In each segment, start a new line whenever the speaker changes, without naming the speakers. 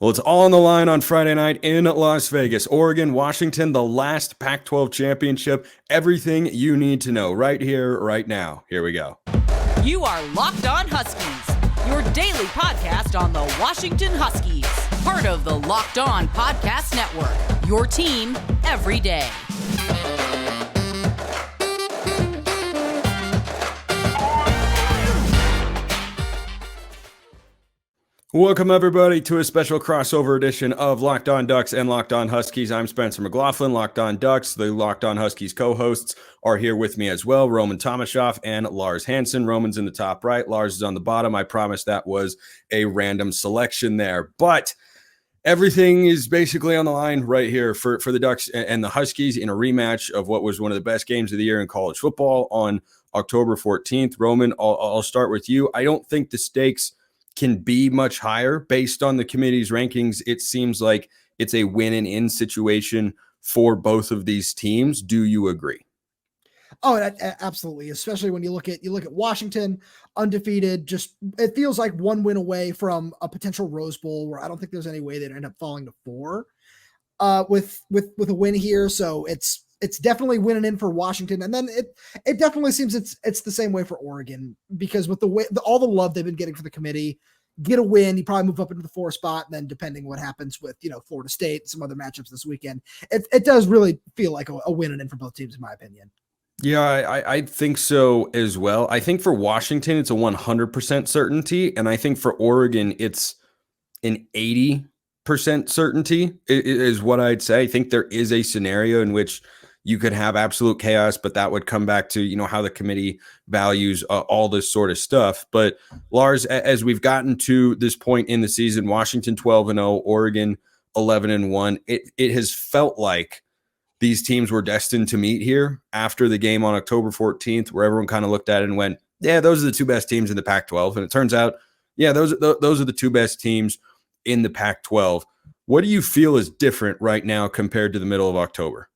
Well, it's all on the line on Friday night in Las Vegas. Oregon, Washington, the last Pac-12 championship. Everything you need to know right here, right now. Here we go.
You are Locked On Huskies, your daily podcast on the Washington Huskies. Part of the Locked On Podcast Network, your team every day.
Welcome, everybody, to a special crossover edition of Locked On Ducks and Locked On Huskies. I'm Spencer McLaughlin, Locked On Ducks. The Locked On Huskies co-hosts are here with me as well, Roman Tomashoff and Lars Hanson. Roman's in the top right, Lars is on the bottom. I promise that was a random selection there. But everything is basically on the line right here for the Ducks and the Huskies in a rematch of what was one of the best games of the year in college football on October 14th. Roman, I'll start with you. I don't think the stakes can be much higher based on the committee's rankings. It seems like it's a win and in situation for both of these teams. Do you agree?
Oh, absolutely. Especially when you look at Washington undefeated, just it feels like one win away from a potential Rose Bowl where I don't think there's any way they'd end up falling to 4 with a win here. So it's definitely winning in for Washington. And then it definitely seems it's the same way for Oregon, because with all the love they've been getting for the committee, get a win, you probably move up into the 4 spot. And then depending what happens with, Florida State and some other matchups this weekend, it does really feel like a win and in for both teams, in my opinion.
Yeah, I think so as well. I think for Washington, it's a 100% certainty. And I think for Oregon, it's an 80% certainty is what I'd say. I think there is a scenario in which you could have absolute chaos, but that would come back to, how the committee values all this sort of stuff. But Lars, as we've gotten to this point in the season, Washington 12-0, Oregon 11-1, it has felt like these teams were destined to meet here after the game on October 14th, where everyone kind of looked at it and went, yeah, those are the two best teams in the Pac-12. And it turns out, yeah, those are the two best teams in the Pac-12. What do you feel is different right now compared to the middle of October?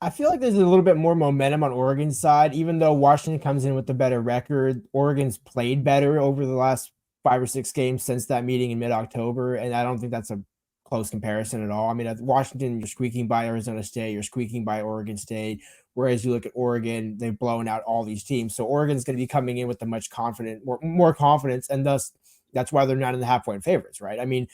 I feel like there's a little bit more momentum on Oregon's side, even though Washington comes in with the better record. Oregon's played better over the last 5 or 6 games since that meeting in mid-October, and I don't think that's a close comparison at all. I mean, at Washington, you're squeaking by Arizona State, you're squeaking by Oregon State, whereas you look at Oregon, they've blown out all these teams. So Oregon's going to be coming in with more confidence, and thus that's why they're not in the half-point favorites, right? I mean,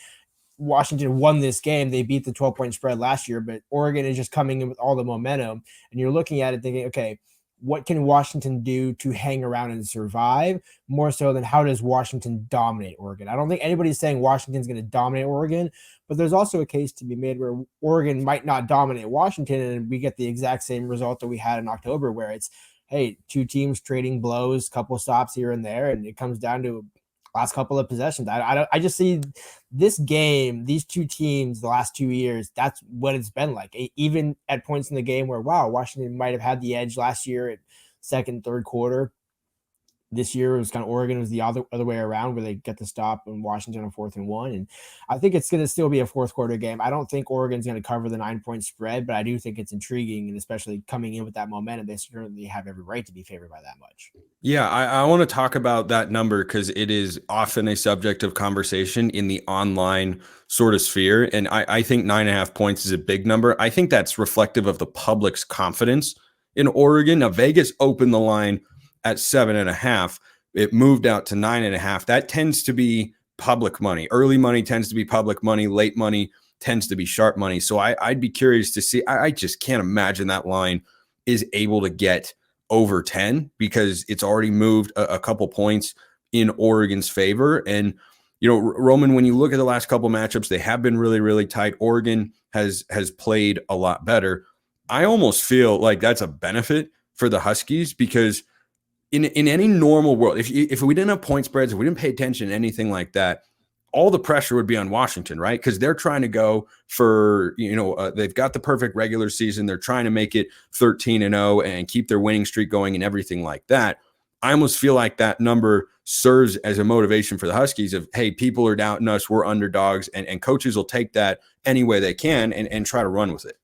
Washington won this game. They beat the 12-point spread last year, but Oregon is just coming in with all the momentum. And you're looking at it thinking, okay, what can Washington do to hang around and survive, more so than how does Washington dominate Oregon? I don't think anybody's saying Washington's going to dominate Oregon, but there's also a case to be made where Oregon might not dominate Washington, and we get the exact same result that we had in October, where it's, hey, two teams trading blows, couple stops here and there, and it comes down to last couple of possessions. I just see this game, these two teams, the last 2 years, that's what it's been like. Even at points in the game where, wow, Washington might have had the edge last year at second, third quarter. This year it was kind of Oregon was the other way around, where they get the stop in Washington on 4th and 1. And I think it's going to still be a fourth quarter game. I don't think Oregon's going to cover the 9-point spread, but I do think it's intriguing, and especially coming in with that momentum, they certainly have every right to be favored by that much.
Yeah, I want to talk about that number because it is often a subject of conversation in the online sort of sphere. And I think 9.5 points is a big number. I think that's reflective of the public's confidence in Oregon. Now, Vegas opened the line at 7.5. It moved out to 9.5. That tends to be public money. Early money tends to be public money. Late money tends to be sharp money. So I'd be curious to see. I just can't imagine that line is able to get over 10 because it's already moved a couple points in Oregon's favor. And, Roman, when you look at the last couple matchups, they have been really, really tight. Oregon has played a lot better. I almost feel like that's a benefit for the Huskies because in any normal world, if we didn't have point spreads, if we didn't pay attention to anything like that, all the pressure would be on Washington, right? Because they're trying to go for, they've got the perfect regular season. They're trying to make it 13-0 and keep their winning streak going and everything like that. I almost feel like that number serves as a motivation for the Huskies of, hey, people are doubting us, we're underdogs, and coaches will take that any way they can and try to run with it.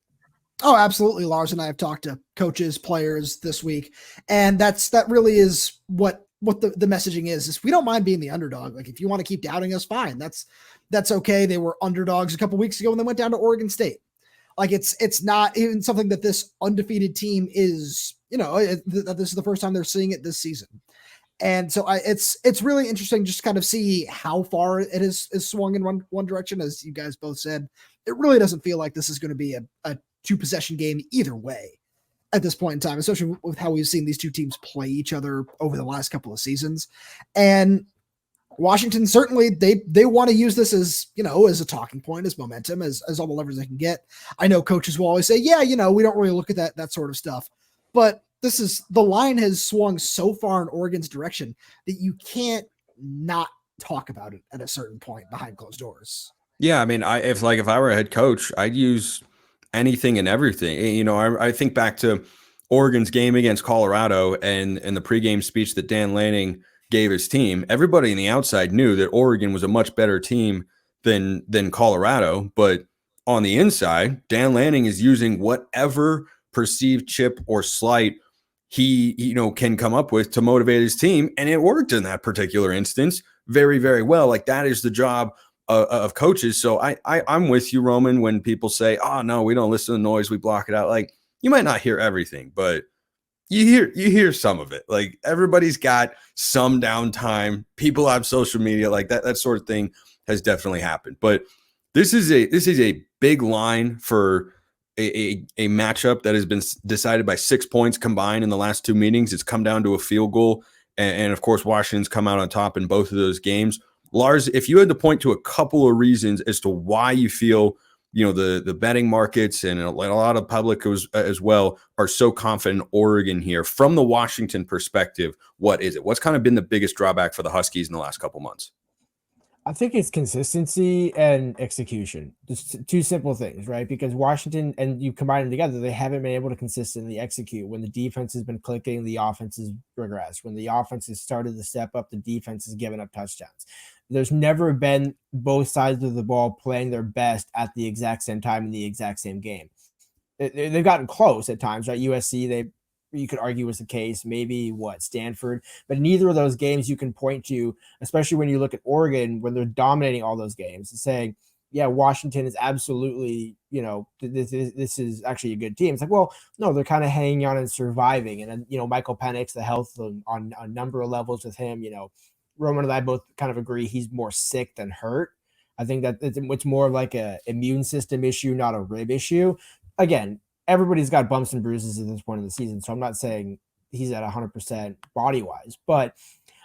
Oh, absolutely. Lars and I have talked to coaches, players this week, and that really is what the messaging is we don't mind being the underdog. Like, if you want to keep doubting us, fine. That's That's okay. They were underdogs a couple weeks ago when they went down to Oregon State. Like it's not even something that this undefeated team is, that this is the first time they're seeing it this season. And so it's really interesting just to kind of see how far it is swung in one direction. As you guys both said, it really doesn't feel like this is going to be a 2-possession game either way at this point in time, especially with how we've seen these two teams play each other over the last couple of seasons. And Washington, certainly they want to use this as, as a talking point, as momentum, as all the levers they can get. I know coaches will always say, yeah, we don't really look at that sort of stuff, but the line has swung so far in Oregon's direction that you can't not talk about it at a certain point behind closed doors.
Yeah. I mean, if I were a head coach, I'd use anything and everything. I think back to Oregon's game against Colorado and the pregame speech that Dan Lanning gave his team. Everybody on the outside knew that Oregon was a much better team than Colorado, but on the inside, Dan Lanning is using whatever perceived chip or slight he can come up with to motivate his team, and it worked in that particular instance very, very well. Like, that is the job of coaches. So I'm with you, Roman, when people say, oh no, we don't listen to the noise, we block it out. Like, you might not hear everything, but you hear some of it. Like, everybody's got some downtime. People have social media, like that sort of thing has definitely happened. But this is a big line for a matchup that has been decided by 6 points combined in the last two meetings. It's come down to a field goal. And of course, Washington's come out on top in both of those games. Lars, if you had to point to a couple of reasons as to why you feel, the betting markets and a lot of public as well are so confident in Oregon here from the Washington perspective, what is it? What's kind of been the biggest drawback for the Huskies in the last couple months?
I think it's consistency and execution. Just two simple things, right? Because Washington, and you combine them together, they haven't been able to consistently execute. When the defense has been clicking, the offense has regressed. When the offense has started to step up, the defense has given up touchdowns. There's never been both sides of the ball playing their best at the exact same time in the exact same game. They've gotten close at times, right? USC, you could argue was the case, maybe Stanford, but neither of those games you can point to, especially when you look at Oregon, when they're dominating all those games and saying, yeah, Washington is absolutely, this is actually a good team. It's like, well, no, they're kind of hanging on and surviving. And then, Michael Penix, the health on a number of levels with him, Roman and I both kind of agree he's more sick than hurt. I think that it's more like a immune system issue, not a rib issue. Again, everybody's got bumps and bruises at this point in the season, so I'm not saying he's at 100% body-wise, but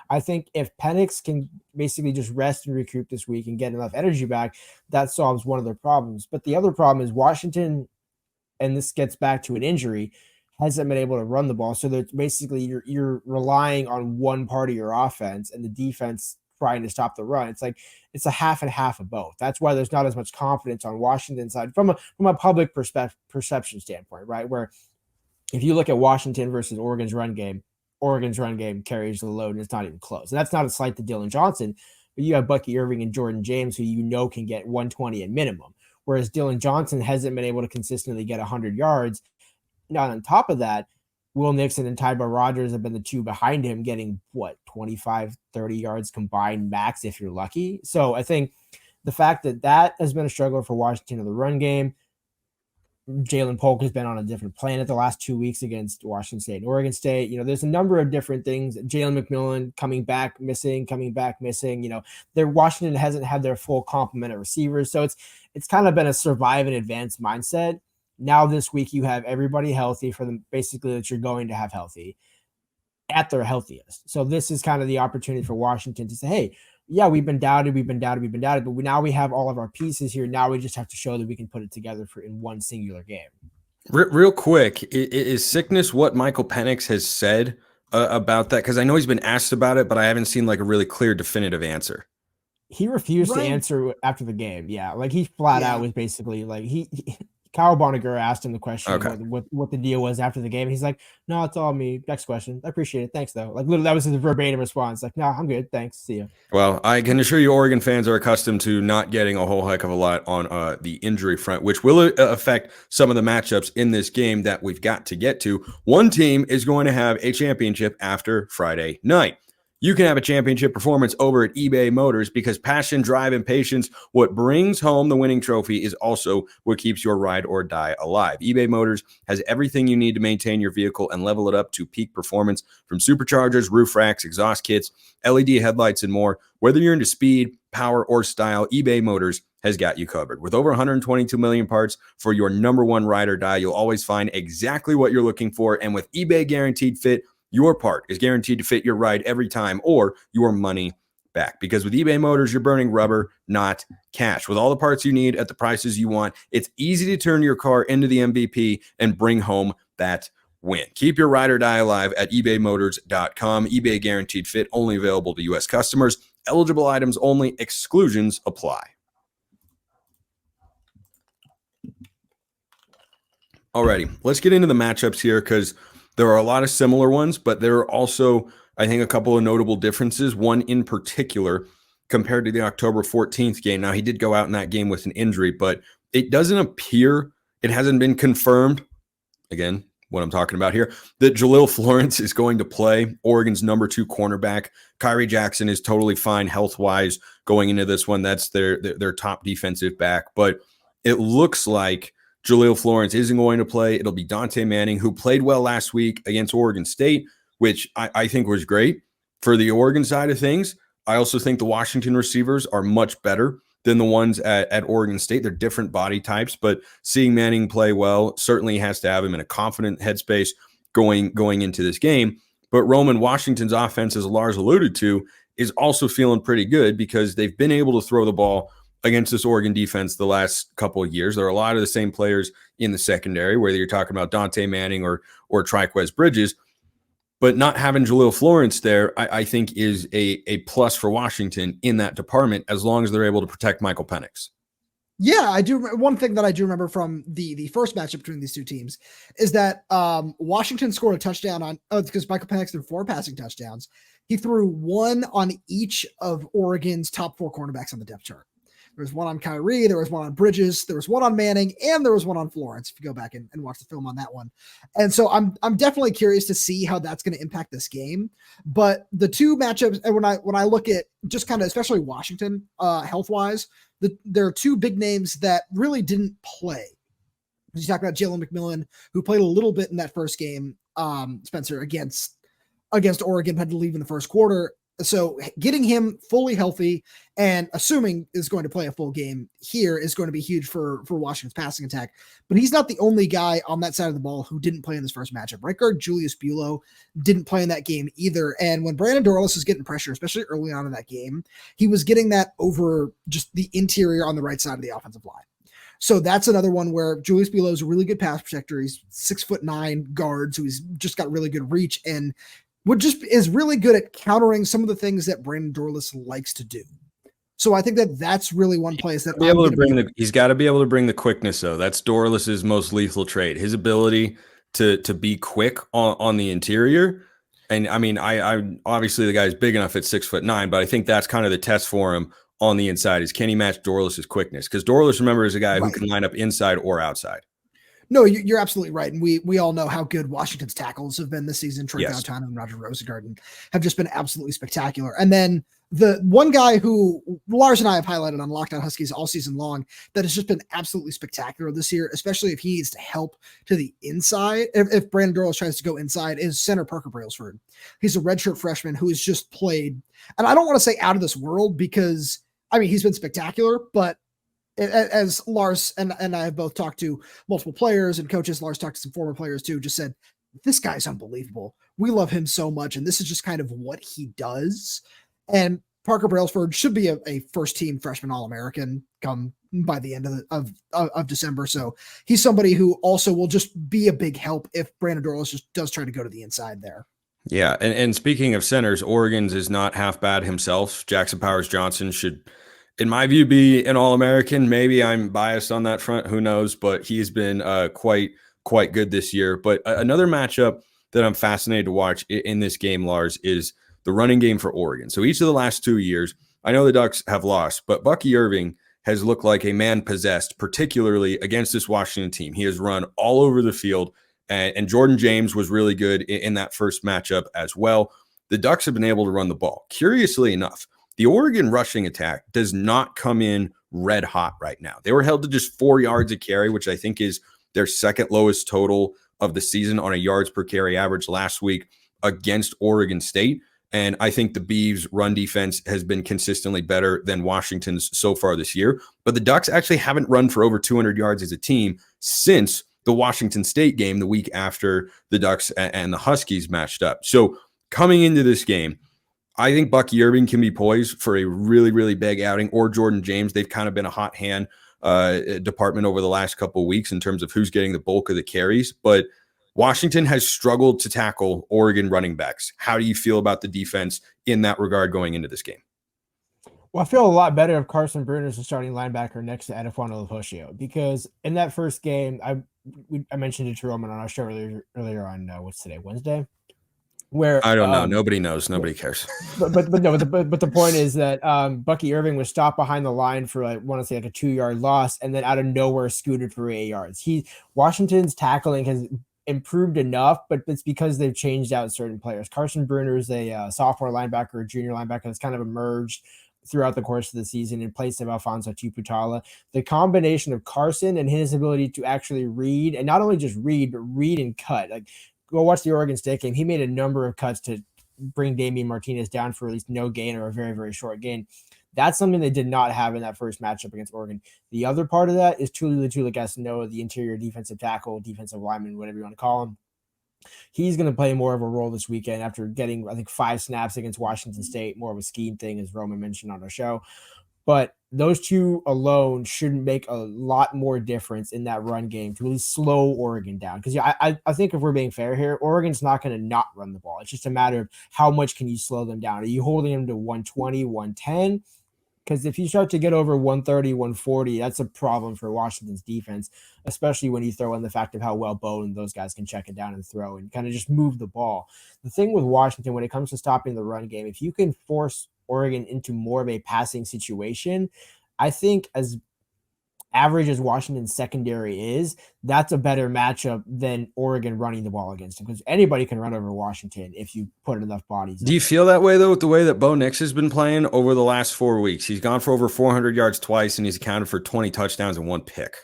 I think if Penix can basically just rest and recruit this week and get enough energy back, that solves one of their problems. But the other problem is Washington, and this gets back to an injury, hasn't been able to run the ball. So that basically you're relying on one part of your offense and the defense trying to stop the run. It's like it's a half and half of both. That's why there's not as much confidence on Washington's side from a public perception standpoint, right? Where if you look at Washington versus Oregon's run game carries the load and it's not even close. And that's not a slight to Dylan Johnson, but you have Bucky Irving and Jordan James who can get 120 at minimum, whereas Dylan Johnson hasn't been able to consistently get 100 yards. Now, on top of that, Will Nixon and Tyba Rogers have been the two behind him getting 25, 30 yards combined max if you're lucky. So I think the fact that has been a struggle for Washington in the run game. Jalen Polk has been on a different planet the last 2 weeks against Washington State and Oregon State. There's a number of different things. Jalen McMillan coming back missing. Washington hasn't had their full complement of receivers. So it's kind of been a survive and advance mindset. Now this week you have everybody healthy for them, basically that you're going to have healthy at their healthiest. So this is kind of the opportunity for Washington to say, hey, yeah, we've been doubted, but now we have all of our pieces here. Now we just have to show that we can put it together in one singular game.
Real quick, is sickness what Michael Penix has said about that? Because I know he's been asked about it, but I haven't seen like a really clear, definitive answer.
He refused to answer after the game. Yeah, like he flat out was basically like Kyle Bonneger asked him the question what the deal was after the game. He's like, no, it's all me. Next question. I appreciate it. Thanks, though. Like, literally, that was his verbatim response. Like, no, I'm good. Thanks. See you.
Well, I can assure you Oregon fans are accustomed to not getting a whole heck of a lot on the injury front, which will affect some of the matchups in this game that we've got to get to. One team is going to have a championship after Friday night. You can have a championship performance over at eBay Motors because passion, drive, and patience, what brings home the winning trophy, is also what keeps your ride or die alive. eBay Motors has everything you need to maintain your vehicle and level it up to peak performance, from superchargers, roof racks, exhaust kits, LED headlights, and more. Whether you're into speed, power, or style, eBay Motors has got you covered. With over 122 million parts for your number one ride or die, you'll always find exactly what you're looking for. And with eBay Guaranteed Fit, your part is guaranteed to fit your ride every time, or your money back. Because with eBay Motors, you're burning rubber, not cash. With all the parts you need at the prices you want, it's easy to turn your car into the MVP and bring home that win. Keep your ride or die alive at ebaymotors.com. eBay Guaranteed Fit, only available to U.S. customers. Eligible items only. Exclusions apply. Alrighty, let's get into the matchups here, because there are a lot of similar ones, but there are also, I think, a couple of notable differences. One in particular, compared to the October 14th game. Now, he did go out in that game with an injury, but it doesn't appear, it hasn't been confirmed, again, what I'm talking about here, that Jaleel Florence is going to play, Oregon's number 2 cornerback. Kyrie Jackson is totally fine health-wise going into this one. That's their top defensive back. But it looks like Jaleel Florence isn't going to play. It'll be Dante Manning, who played well last week against Oregon State, which I think was great for the Oregon side of things. I also think the Washington receivers are much better than the ones at Oregon State. They're different body types, but seeing Manning play well certainly has to have him in a confident headspace going into this game. But Roman, Washington's offense, as Lars alluded to, is also feeling pretty good because they've been able to throw the ball against this Oregon defense the last couple of years. There are a lot of the same players in the secondary, whether you're talking about Dante Manning or Triquez Bridges, but not having Jaleel Florence there, I think is a plus for Washington in that department, as long as they're able to protect Michael Penix.
Yeah, I do. One thing that I do remember from the first matchup between these two teams is that Washington scored a touchdown on, because Michael Penix threw 4 passing touchdowns. He threw 1 on each of Oregon's top 4 cornerbacks on the depth chart. There was 1 on Kyrie, there was 1 on Bridges, there was 1 on Manning, and there was 1 on Florence, if you go back and watch the film on that one. And so I'm definitely curious to see how that's going to impact this game. But the two matchups, and when I look at just kind of, especially Washington, health-wise, there are 2 big names that really didn't play. You talk about Jalen McMillan, who played a little bit in that first game, Spencer, against Oregon, had to leave in the first quarter. So getting him fully healthy and assuming is going to play a full game here is going to be huge for Washington's passing attack. But he's not the only guy on that side of the ball who didn't play in this first matchup. Right guard Julius Buelow didn't play in that game either. And when Brandon Dorlus was getting pressure, especially early on in that game, he was getting that over just the interior on the right side of the offensive line. So that's another one where Julius Buelow is a really good pass protector. He's 6'9" guard, so he's just got really good reach and is really good at countering some of the things that Brandon Dorlus likes to do. So I think that's really one place that
he's got to be able to bring the quickness, though. That's Dorlus's most lethal trait. His ability to be quick on the interior. And I mean, I obviously the guy's big enough at 6'9", but I think that's kind of the test for him on the inside is, can he match Dorlus's quickness? Because Dorlus, remember, is a guy who can line up inside or outside.
No, you're absolutely right. And we all know how good Washington's tackles have been this season. Trey Gautano and Roger Rosengarten have just been absolutely spectacular. And then the one guy who Lars and I have highlighted on Locked On Huskies all season long that has just been absolutely spectacular this year, especially if he needs to help to the inside, if Brandon Dorlus tries to go inside, is center Parker Brailsford. He's a redshirt freshman who has just played, and I don't want to say out of this world because, I mean, he's been spectacular, but as Lars and I have both talked to multiple players and coaches, Lars talked to some former players too, just said, this guy's unbelievable. We love him so much. And this is just kind of what he does. And Parker Brailsford should be a first-team freshman All-American come by the end of December. So he's somebody who also will just be a big help if Brandon Dorlus just does try to go to the inside there.
Yeah, and speaking of centers, Oregon's is not half bad himself. Jackson Powers Johnson should, in my view, be an All-American. Maybe I'm biased on that front. Who knows? But he's been quite good this year. But another matchup that I'm fascinated to watch in this game, Lars, is the running game for Oregon. So each of the last 2 years, I know the Ducks have lost, but Bucky Irving has looked like a man possessed, particularly against this Washington team. He has run all over the field, and Jordan James was really good in that first matchup as well. the Ducks have been able to run the ball. Curiously enough, the Oregon rushing attack does not come in red hot right now. They were held to just 4 yards a carry, which I think is their second lowest total of the season on a yards per carry average last week against Oregon State. And I think the Beavs' run defense has been consistently better than Washington's so far this year. But the Ducks actually haven't run for over 200 yards as a team since the Washington State game the week after the Ducks and the Huskies matched up. So coming into this game, I think Bucky Irving can be poised for a really, really big outing, or Jordan James. They've kind of been a hot hand department over the last couple of weeks in terms of who's getting the bulk of the carries. But Washington has struggled to tackle Oregon running backs. How do you feel about the defense in that regard going into this game?
Well, I feel a lot better if Carson Bruner is the starting linebacker next to Adefano Lavoshio, because in that first game, I mentioned it to Roman on our show earlier on what's today, Wednesday, where
I don't know. Nobody knows. Nobody cares.
But the point is that Bucky Irving was stopped behind the line for I want to say like a 2-yard loss, and then out of nowhere scooted for 8 yards. Washington's tackling has improved enough, but it's because they've changed out certain players. Carson Bruner is a sophomore linebacker, a junior linebacker that's kind of emerged throughout the course of the season in place of Alfonso Tuputala. The combination of Carson and his ability to actually read, and not only just read, but read and cut. Like, go watch the Oregon State game. He made a number of cuts to bring Damian Martinez down for at least no gain or a very, very short gain. That's something they did not have in that first matchup against Oregon. The other part of that is Tuli Tulikasinoa, the interior defensive tackle, defensive lineman, whatever you want to call him. He's going to play more of a role this weekend after getting, I think, 5 snaps against Washington State, more of a scheme thing, as Roman mentioned on our show. But those two alone shouldn't make a lot more difference in that run game to really slow Oregon down. Because I think if we're being fair here, Oregon's not going to not run the ball. It's just a matter of how much can you slow them down. Are you holding them to 120, 110? Because if you start to get over 130, 140, that's a problem for Washington's defense, especially when you throw in the fact of how well Bo and those guys can check it down and throw and kind of just move the ball. The thing with Washington, when it comes to stopping the run game, if you can force Oregon into more of a passing situation, I think as average as Washington's secondary is, that's a better matchup than Oregon running the ball against them, because anybody can run over Washington if you put enough bodies.
Do you feel that way, though, with the way that Bo Nix has been playing over the last 4 weeks? He's gone for over 400 yards twice, and he's accounted for 20 touchdowns and 1 pick.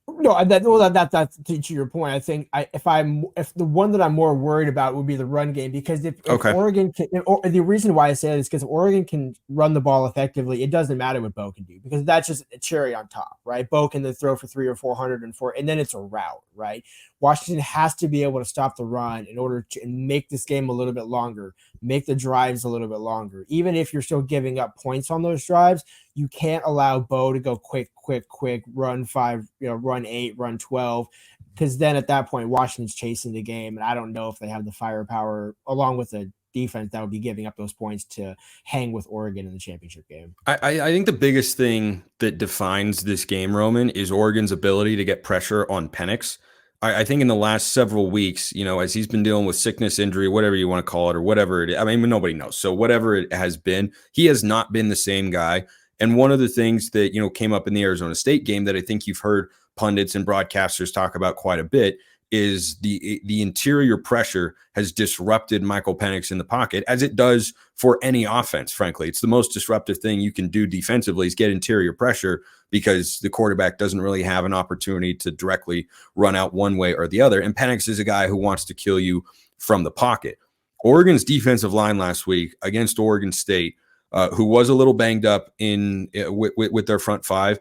No, that's to your point. I think if the one that I'm more worried about would be the run game, because if Oregon can, the reason why I say that is because if Oregon can run the ball effectively, it doesn't matter what Bo can do, because that's just a cherry on top, right? Bo can then throw for 300 or 404, and then it's a route, right? Washington has to be able to stop the run in order to make this game a little bit longer, make the drives a little bit longer. Even if you're still giving up points on those drives, you can't allow Bo to go quick, run 5, run 8, run 12, because then at that point, Washington's chasing the game, and I don't know if they have the firepower along with the defense that would be giving up those points to hang with Oregon in the championship game.
I think the biggest thing that defines this game, Roman, is Oregon's ability to get pressure on Penix. I think in the last several weeks, as he's been dealing with sickness, injury, whatever you want to call it, or whatever it is, I mean, nobody knows. So whatever it has been, he has not been the same guy. And one of the things that, came up in the Arizona State game that I think you've heard pundits and broadcasters talk about quite a bit is the interior pressure has disrupted Michael Penix in the pocket, as it does for any offense, frankly. It's the most disruptive thing you can do defensively is get interior pressure, because the quarterback doesn't really have an opportunity to directly run out one way or the other. And Penix is a guy who wants to kill you from the pocket. Oregon's defensive line last week against Oregon State, who was a little banged up with their front five,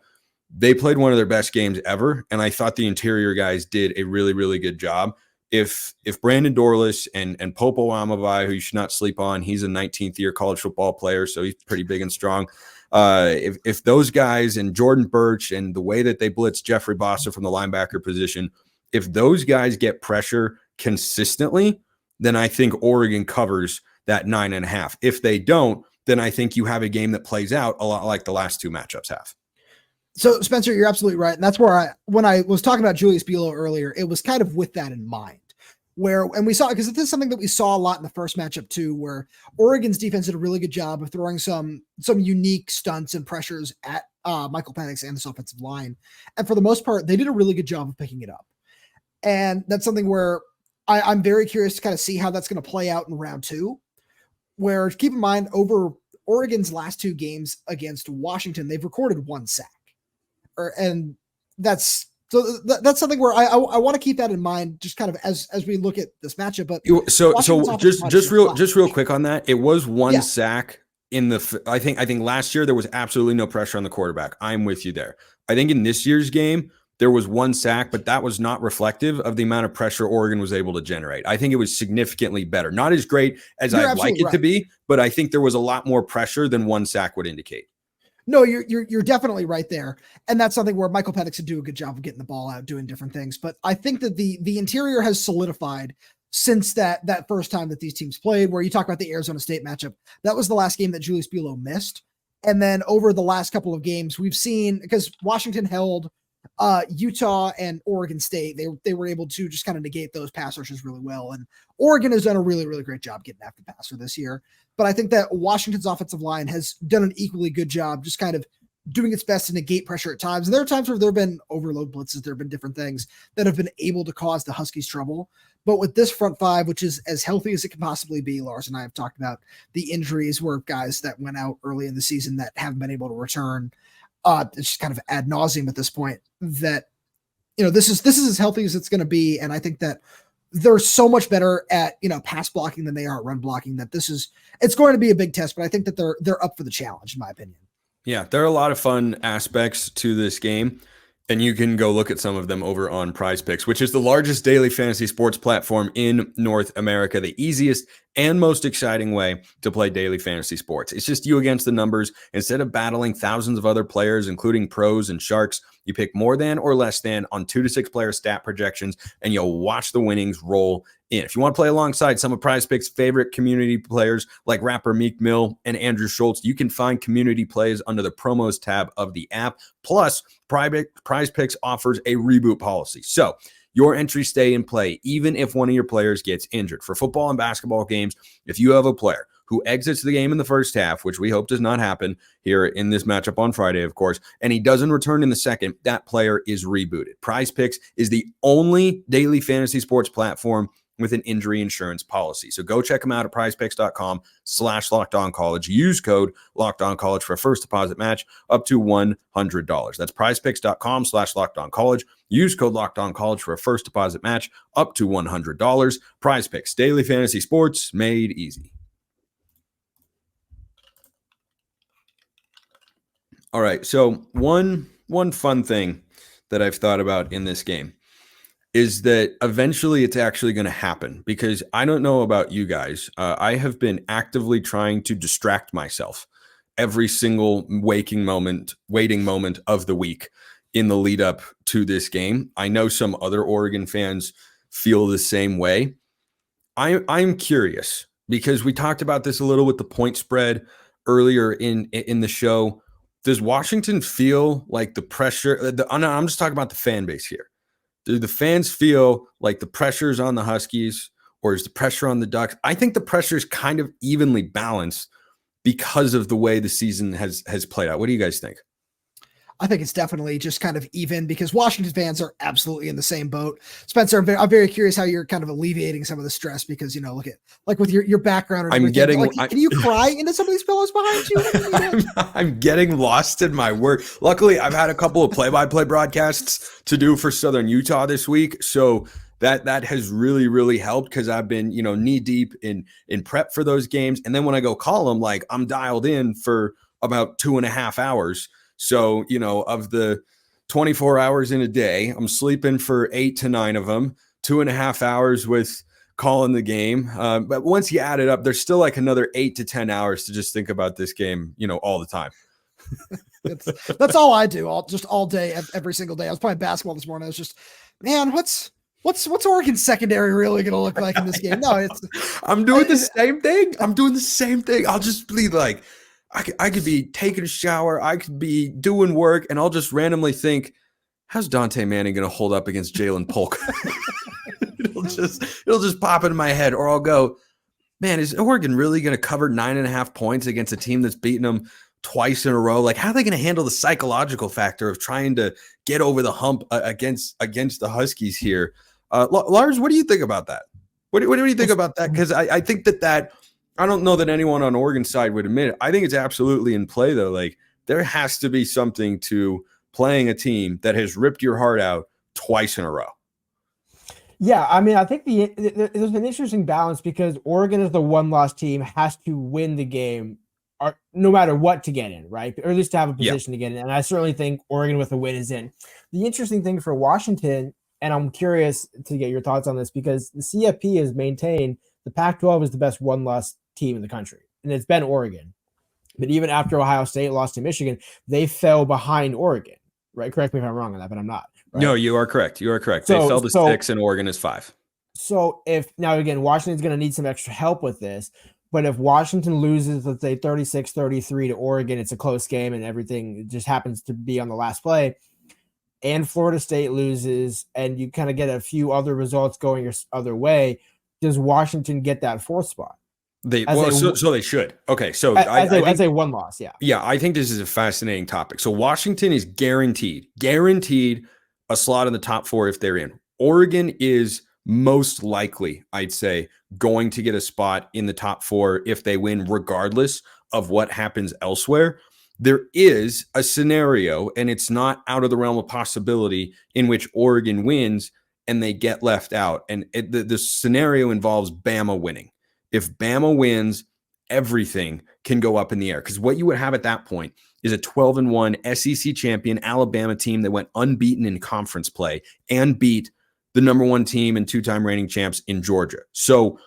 they played one of their best games ever, and I thought the interior guys did a really, really good job. If Brandon Dorlus and Popo Amavai, who you should not sleep on, he's a 19th year college football player, so he's pretty big and strong. If those guys and Jordan Birch and the way that they blitz Jeffrey Bossa from the linebacker position, if those guys get pressure consistently, then I think Oregon covers that 9.5. If they don't, then I think you have a game that plays out a lot like the last 2 matchups have.
So, Spencer, you're absolutely right. And that's where when I was talking about Julius Buelow earlier, it was kind of with that in mind. And we saw, because this is something that we saw a lot in the first matchup too, where Oregon's defense did a really good job of throwing some unique stunts and pressures at Michael Penix and this offensive line. And for the most part, they did a really good job of picking it up. And that's something where I'm very curious to kind of see how that's going to play out in round 2, where keep in mind over Oregon's last 2 games against Washington, they've recorded 1 sack. And that's something where I want to keep that in mind, just kind of as we look at this matchup. But
so just real quick on that, it was 1 sack in the. I think last year there was absolutely no pressure on the quarterback. I'm with you there. I think in this year's game there was 1 sack, but that was not reflective of the amount of pressure Oregon was able to generate. I think it was significantly better, not as great as I'd like it to be, but I think there was a lot more pressure than 1 sack would indicate.
No, you're definitely right there. And that's something where Michael Penix would do a good job of getting the ball out, doing different things. But I think that the interior has solidified since that first time that these teams played, where you talk about the Arizona State matchup. That was the last game that Julius Buelow missed. And then over the last couple of games, we've seen, because Washington held Utah and Oregon State, they were able to just kind of negate those pass rushes really well. And Oregon has done a really, really great job getting after the passer this year. But I think that Washington's offensive line has done an equally good job just kind of doing its best to negate pressure at times. And there are times where there have been overload blitzes, there have been different things that have been able to cause the Huskies trouble. But with this front 5, which is as healthy as it can possibly be, Lars and I have talked about the injuries were guys that went out early in the season that haven't been able to return. It's just kind of ad nauseum at this point that, this is as healthy as it's going to be. And I think that they're so much better at, pass blocking than they are at run blocking, that it's going to be a big test, but I think that they're up for the challenge, in my opinion.
Yeah, there are a lot of fun aspects to this game, and you can go look at some of them over on PrizePicks, which is the largest daily fantasy sports platform in North America, the easiest and most exciting way to play daily fantasy sports. It's just you against the numbers. Instead of battling thousands of other players, including pros and sharks, you pick more than or less than on 2 to 6 player stat projections, and you'll watch the winnings roll in. If you want to play alongside some of PrizePicks' favorite community players like rapper Meek Mill and Andrew Schultz, you can find community plays under the promos tab of the app. Plus, PrizePicks offers a reboot policy. So your entries stay in play even if one of your players gets injured. For football and basketball games, if you have a player who exits the game in the first half, which we hope does not happen here in this matchup on Friday, of course, and he doesn't return in the second, that player is rebooted. PrizePicks is the only daily fantasy sports platform with an injury insurance policy. So go check them out at prizepicks.com/lockedoncollege. Use code LockedOnCollege for a first deposit match up to $100. That's prizepicks.com/lockedoncollege. Use code LockedOnCollege for a first deposit match up to $100. PrizePicks, daily fantasy sports made easy. All right, so one fun thing that I've thought about in this game is that eventually it's actually going to happen, because I don't know about you guys. I have been actively trying to distract myself every single waiting moment of the week in the lead up to this game. I know some other Oregon fans feel the same way. I'm curious, because we talked about this a little with the point spread earlier in the show. Does Washington feel like the pressure? I'm just talking about the fan base here. Do the fans feel like the pressure is on the Huskies, or is the pressure on the Ducks? I think the pressure is kind of evenly balanced because of the way the season has played out. What do you guys think?
I think it's definitely just kind of even, because Washington fans are absolutely in the same boat. Spencer, I'm very curious how you're kind of alleviating some of the stress, because, look at like with your background.
I'm getting.
Can you cry into some of these pillows behind you?
I'm getting lost in my work. Luckily, I've had a couple of play-by-play broadcasts to do for Southern Utah this week, so that has really, really helped, because I've been, knee deep in prep for those games, and then when I go call them, like, I'm dialed in for about 2.5 hours. So, of the 24 hours in a day, I'm sleeping for 8 to 9 of them, 2.5 hours with calling the game. But once you add it up, there's still like another 8 to 10 hours to just think about this game, all the time.
That's all I do, all day, every single day. I was playing basketball this morning. I was just, man, what's Oregon's secondary really going to look like in this game? No,
I'm doing the same thing. I'll just be like, I could be taking a shower, I could be doing work, and I'll just randomly think, how's Dante Manning going to hold up against Jalen Polk? it'll just pop into my head, or I'll go, man, is Oregon really going to cover 9.5 points against a team that's beaten them twice in a row? Like, how are they going to handle the psychological factor of trying to get over the hump against the Huskies here? Lars, what do you think about that? What do you think about that? Because I think that I don't know that anyone on Oregon's side would admit it. I think it's absolutely in play, though. Like, there has to be something to playing a team that has ripped your heart out twice in a row.
Yeah, I mean, I think there's an interesting balance because Oregon is the one-loss team, has to win the game no matter what to get in, right? Or at least to have a position to get in. And I certainly think Oregon with a win is in. The interesting thing for Washington, and I'm curious to get your thoughts on this, because the CFP has maintained the Pac-12 is the best one-loss team in the country, and it's been Oregon. But even after Ohio State lost to Michigan, they fell behind Oregon, right? Correct me if I'm wrong on that, but I'm not. Right?
No, you are correct. You are correct. They fell to 6 and Oregon is 5.
So now again, Washington's going to need some extra help with this. But if Washington loses, let's say 36-33 to Oregon, it's a close game and everything just happens to be on the last play, and Florida State loses and you kind of get a few other results going your other way, does Washington get that 4th spot?
So they should. Okay, so
as a one loss, yeah.
Yeah, I think this is a fascinating topic. So Washington is guaranteed a slot in the top 4 if they're in. Oregon is most likely, I'd say, going to get a spot in the top 4 if they win, regardless of what happens elsewhere. There is a scenario, and it's not out of the realm of possibility, in which Oregon wins and they get left out. And the scenario involves Bama winning. If Bama wins, everything can go up in the air, because what you would have at that point is a 12-1 SEC champion Alabama team that went unbeaten in conference play and beat the number 1 team and 2-time reigning champs in Georgia. So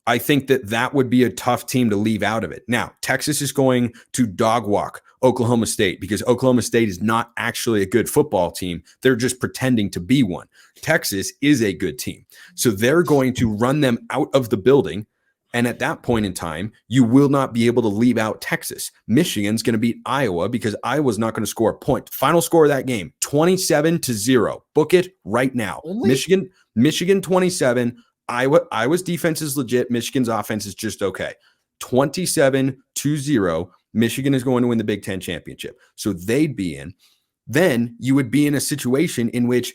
I think that would be a tough team to leave out of it. Now, Texas is going to dog walk Oklahoma State because Oklahoma State is not actually a good football team. They're just pretending to be one. Texas is a good team. So they're going to run them out of the building. And at that point in time, you will not be able to leave out Texas. Michigan's going to beat Iowa because Iowa's not going to score a point. Final score of that game, 27-0. Book it right now. Michigan 27. Iowa's defense is legit. Michigan's offense is just okay. 27-0. Michigan is going to win the Big Ten championship. So they'd be in. Then you would be in a situation in which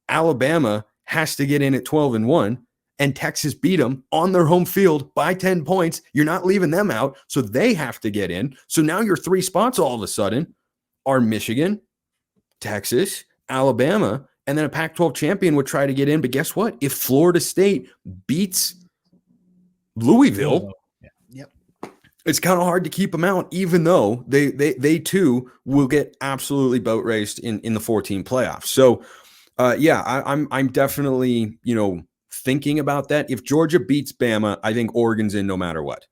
Alabama has to get in at 12-1. And Texas beat them on their home field by 10 points. You're not leaving them out, so they have to get in. So now your 3 spots all of a sudden are Michigan, Texas, Alabama, and then a Pac-12 champion would try to get in. But guess what? If Florida State beats Louisville, it's kind of hard to keep them out, even though they too will get absolutely boat raced in the 14 playoffs. So, I'm definitely, thinking about that. If Georgia beats Bama, I think Oregon's in no matter what.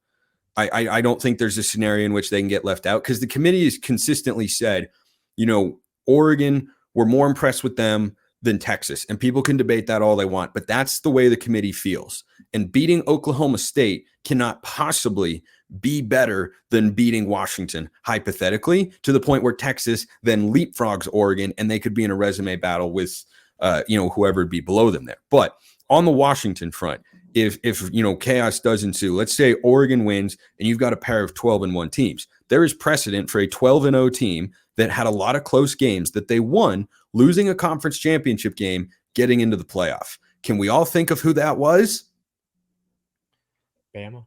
I don't think there's a scenario in which they can get left out, because the committee has consistently said, Oregon, we're more impressed with them than Texas. And people can debate that all they want, but that's the way the committee feels. And beating Oklahoma State cannot possibly be better than beating Washington, hypothetically, to the point where Texas then leapfrogs Oregon and they could be in a resume battle with whoever would be below them there. But on the Washington front, if chaos does ensue, let's say Oregon wins and you've got a pair of 12-1 teams, there is precedent for a 12-0 team that had a lot of close games that they won, losing a conference championship game, getting into the playoff. Can we all think of who that was?
Bama.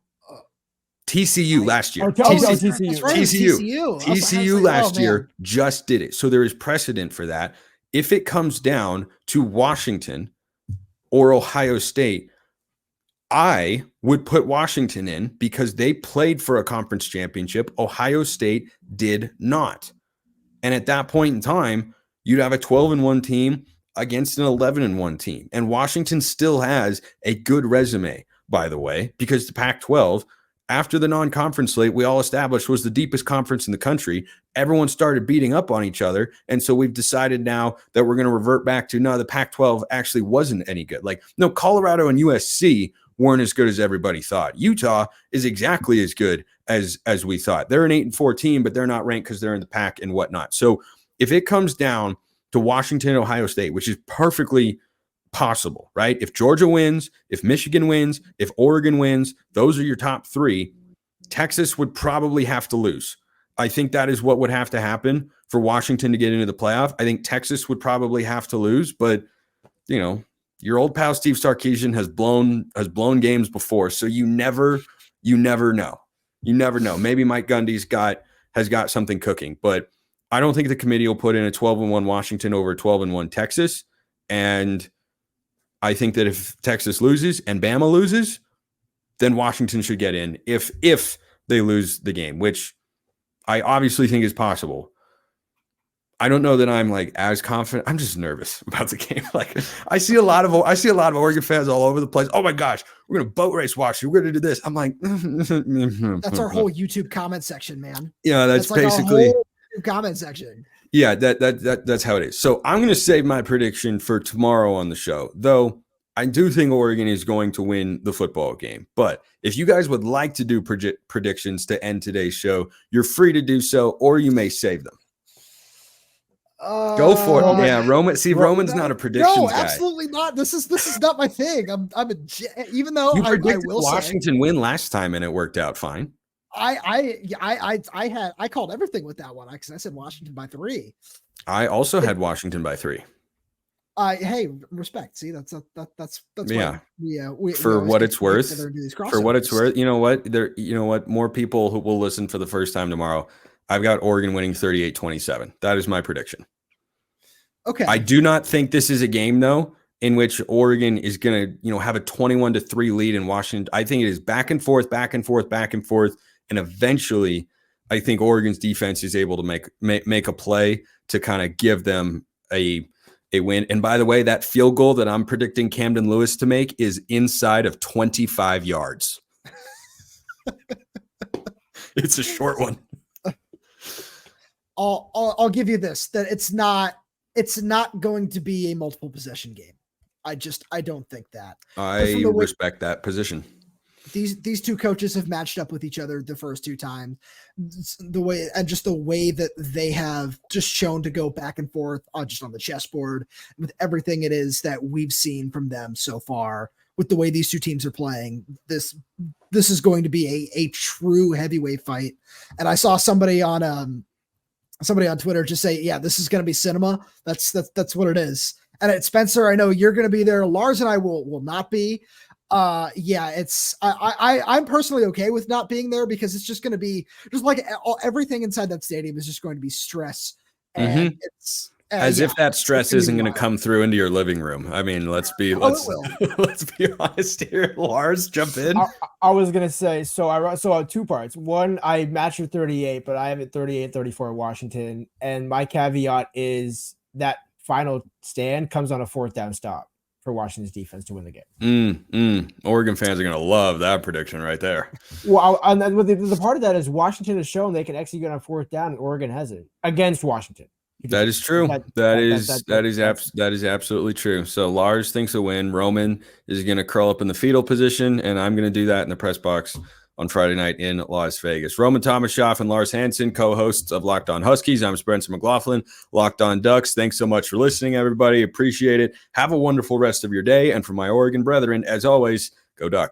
TCU last year.
TCU.
That's right,
TCU last year just did it. So there is precedent for that. If it comes down to Washington or Ohio State, I would put Washington in because they played for a conference championship. Ohio State did not. And at that point in time, you'd have a 12-1 team against an 11-1 team. And Washington still has a good resume, by the way, because the Pac-12, after the non-conference slate, we all established was the deepest conference in the country. Everyone started beating up on each other. And so we've decided now that we're going to revert back to, no, the Pac-12 actually wasn't any good. Colorado and USC weren't as good as everybody thought. Utah is exactly as good as we thought. They're an 8-4 team, but they're not ranked because they're in the pack and whatnot. So if it comes down to Washington and Ohio State, which is perfectly possible, right? If Georgia wins, if Michigan wins, if Oregon wins, those are your top 3. Texas would probably have to lose. I think that is what would have to happen for Washington to get into the playoff. I think Texas would probably have to lose, but Your old pal Steve Sarkisian has blown games before, so you never know. You never know. Maybe Mike Gundy's has got something cooking, but I don't think the committee will put in a 12-1 Washington over a 12-1 Texas. And I think that if Texas loses and Bama loses, then Washington should get in if they lose the game, which I obviously think is possible. I don't know that I'm like as confident. I'm just nervous about the game. Like I see a lot of Oregon fans all over the place. Oh my gosh, we're gonna boat race Washington. We're gonna do this. I'm like,
that's our whole YouTube comment section, man.
Yeah, that's basically
our whole comment section.
Yeah, that's how it is. So I'm gonna save my prediction for tomorrow on the show, though. I do think Oregon is going to win the football game. But if you guys would like to do predictions to end today's show, you're free to do so, or you may save them. Go for it. Yeah, Roman. See, Roman's not a predictions guy.
No, absolutely not. This is not my thing. Even though
you
I will
Washington win last time and it worked out fine.
I called everything with that one because I said Washington by 3.
I also had Washington by 3.
Hey, respect. See, that's
yeah.
We
for what it's worth. For what it's worth, you know what? More people who will listen for the first time tomorrow. I've got Oregon winning 38-27. That is my prediction.
Okay.
I do not think this is a game though in which Oregon is going to, have a 21-3 lead in Washington. I think it is back and forth, and eventually I think Oregon's defense is able to make a play to kind of give them a win. And by the way, that field goal that I'm predicting Camden Lewis to make is inside of 25 yards. It's a short one.
I'll give you this, that it's not going to be a multiple possession game. I don't think that.
I respect that position.
These two coaches have matched up with each other the first 2 times. The way that they have just shown to go back and forth just on the chessboard with everything it is that we've seen from them so far, with the way these two teams are playing, this is going to be a true heavyweight fight. And I saw somebody on Twitter just say, yeah, this is going to be cinema. That's what it is. And at Spencer, I know you're going to be there. Lars and I will not be. I'm personally okay with not being there because it's just going to be just like everything inside that stadium is just going to be stress. And it's
if that stress isn't going to come through into your living room. I mean, let's be honest here. Lars, jump in.
I was going to say, so 2 parts. One, I match your 38, but I have it 38-34 Washington. And my caveat is that final stand comes on a 4th down stop for Washington's defense to win the game.
Oregon fans are going to love that prediction right there.
Well, and the part of that is Washington has shown they can execute on 4th down, and Oregon hasn't against Washington.
That is true. That is absolutely true. So Lars thinks a win. Roman is going to curl up in the fetal position, and I'm going to do that in the press box on Friday night in Las Vegas. Roman Tomashoff and Lars Hanson, co-hosts of Locked On Huskies. I'm Spencer McLaughlin, Locked On Ducks. Thanks so much for listening, everybody. Appreciate it. Have a wonderful rest of your day. And for my Oregon brethren, as always, go Ducks.